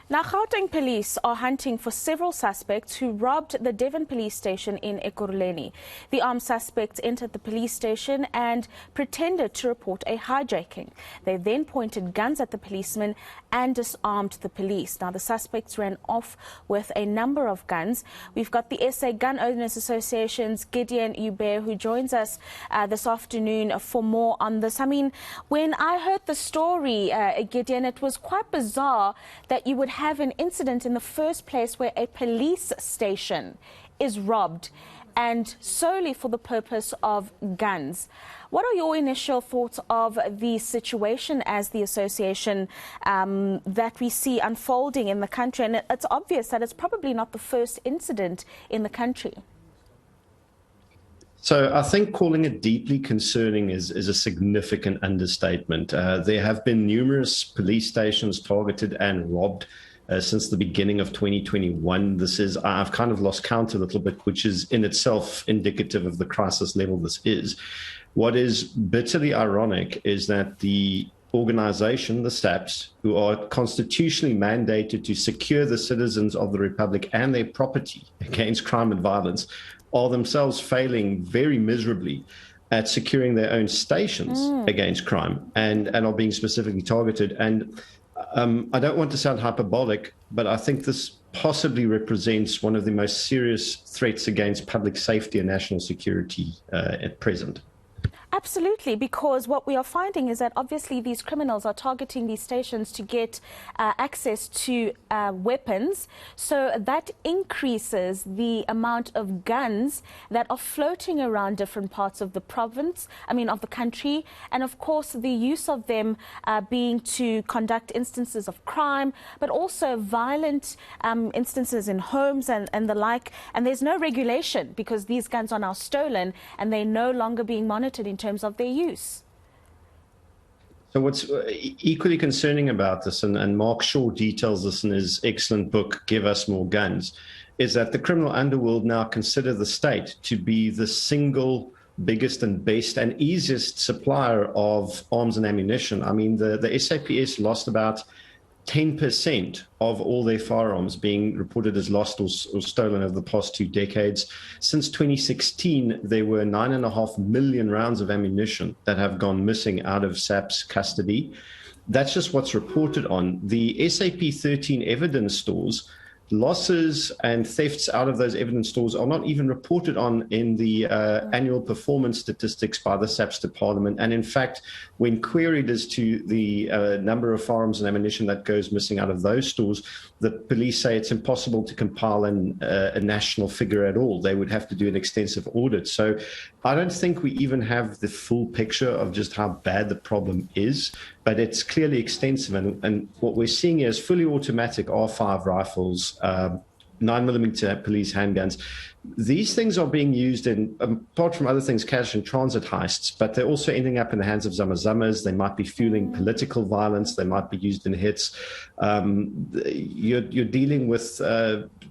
Now, Gauteng police are hunting for several suspects who robbed the Devon Police Station in Ekurhuleni. The armed suspects entered the police station and pretended to report a hijacking. They then pointed guns at the policemen and disarmed the police. Now, the suspects ran off with a number of guns. We've got the SA Gun Owners Association's Gideon, Joubert, who joins us this afternoon for more on this. I mean, when I heard the story, Gideon, it was quite bizarre that you would have an incident in the first place where a police station is robbed, and solely for the purpose of guns. What are your initial thoughts of the situation as the association that we see unfolding in the country? And it's obvious that it's probably not the first incident in the country. So I think calling it deeply concerning is a significant understatement. There have been numerous police stations targeted and robbed since the beginning of 2021. I've kind of lost count a little bit, which is in itself indicative of the crisis level this is. What is bitterly ironic is that the organization, the SAPS, who are constitutionally mandated to secure the citizens of the Republic and their property against crime and violence, are themselves failing very miserably at securing their own stations against crime and are being specifically targeted. And I don't want to sound hyperbolic, but I think this possibly represents one of the most serious threats against public safety and national security at present. Absolutely, because what we are finding is that obviously these criminals are targeting these stations to get access to weapons. So that increases the amount of guns that are floating around different parts of the province, of the country. And of course, the use of them being to conduct instances of crime, but also violent instances in homes and the like. And there's no regulation because these guns are now stolen and they're no longer being monitored in terms of their use. So what's equally concerning about this, and Mark Shaw details this in his excellent book, Give Us More Guns, is that the criminal underworld now consider the state to be the single biggest and best and easiest supplier of arms and ammunition. I mean, the SAPS lost about 10% of all their firearms being reported as lost or stolen over the past 2 decades. Since 2016, there were 9.5 million rounds of ammunition that have gone missing out of SAP's custody. That's just what's reported on. The SAP 13 evidence stores, losses and thefts out of those evidence stores are not even reported on in the annual performance statistics by the SAPS department. And in fact, when queried as to the number of firearms and ammunition that goes missing out of those stores, the police say it's impossible to compile a national figure at all. They would have to do an extensive audit. So I don't think we even have the full picture of just how bad the problem is, but it's clearly extensive. And what we're seeing here is fully automatic R5 rifles, 9mm police handguns. These things are being used in, apart from other things, cash and transit heists, but they're also ending up in the hands of zamazamas. They might be fueling political violence. They might be used in hits. You're dealing with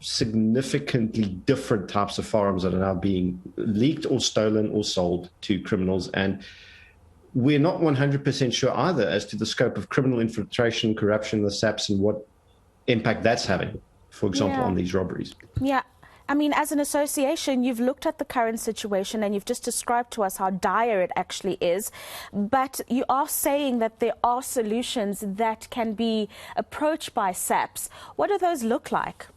significantly different types of firearms that are now being leaked or stolen or sold to criminals. And we're not 100% sure either as to the scope of criminal infiltration, corruption, the SAPS, and what impact that's having, for example, on these robberies. Yeah. I mean, as an association, you've looked at the current situation and you've just described to us how dire it actually is. But you are saying that there are solutions that can be approached by SAPS. What do those look like?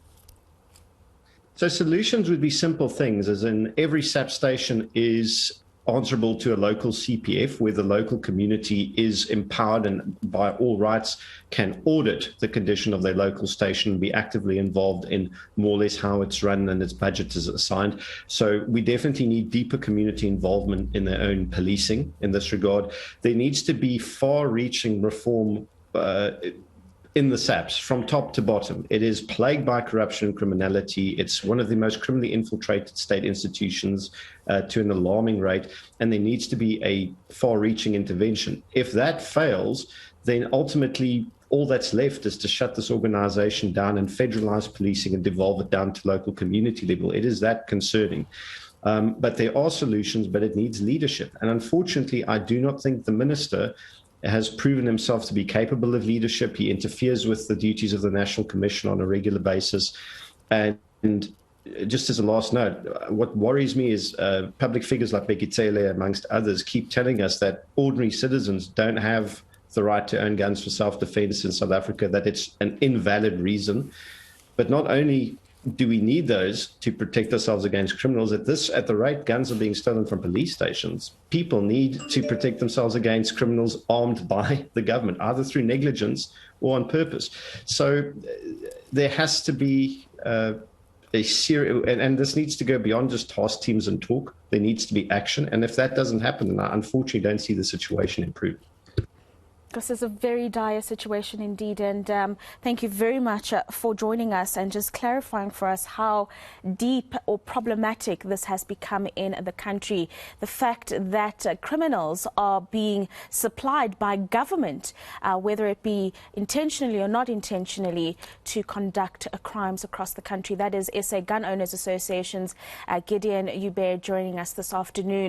So solutions would be simple things, as in every SAP station is answerable to a local CPF, where the local community is empowered and by all rights can audit the condition of their local station and be actively involved in more or less how it's run and its budget is assigned. So we definitely need deeper community involvement in their own policing in this regard. There needs to be far-reaching reform in the SAPS from top to bottom. It is plagued by corruption and criminality. It's one of the most criminally infiltrated state institutions to an alarming rate, and there needs to be a far-reaching intervention. If that fails, then ultimately all that's left is to shut this organization down and federalize policing and devolve it down to local community level. It is that concerning. But there are solutions, but it needs leadership. And unfortunately, I do not think the minister has proven himself to be capable of leadership. He interferes with the duties of the National Commission on a regular basis. And just as a last note, what worries me is public figures like Bekitsele, amongst others, keep telling us that ordinary citizens don't have the right to own guns for self-defense in South Africa, that it's an invalid reason. But not only do we need those to protect ourselves against criminals, at the rate guns are being stolen from police stations, people need to protect themselves against criminals armed by the government, either through negligence or on purpose. So there has to be a serious, and this needs to go beyond just task teams and talk. There needs to be action. And if that doesn't happen, then I unfortunately don't see the situation improve. This is a very dire situation indeed, and thank you very much for joining us and just clarifying for us how deep or problematic this has become in the country. The fact that criminals are being supplied by government, whether it be intentionally or not intentionally, to conduct crimes across the country. That is SA Gun Owners Association's Gideon, Joubert joining us this afternoon.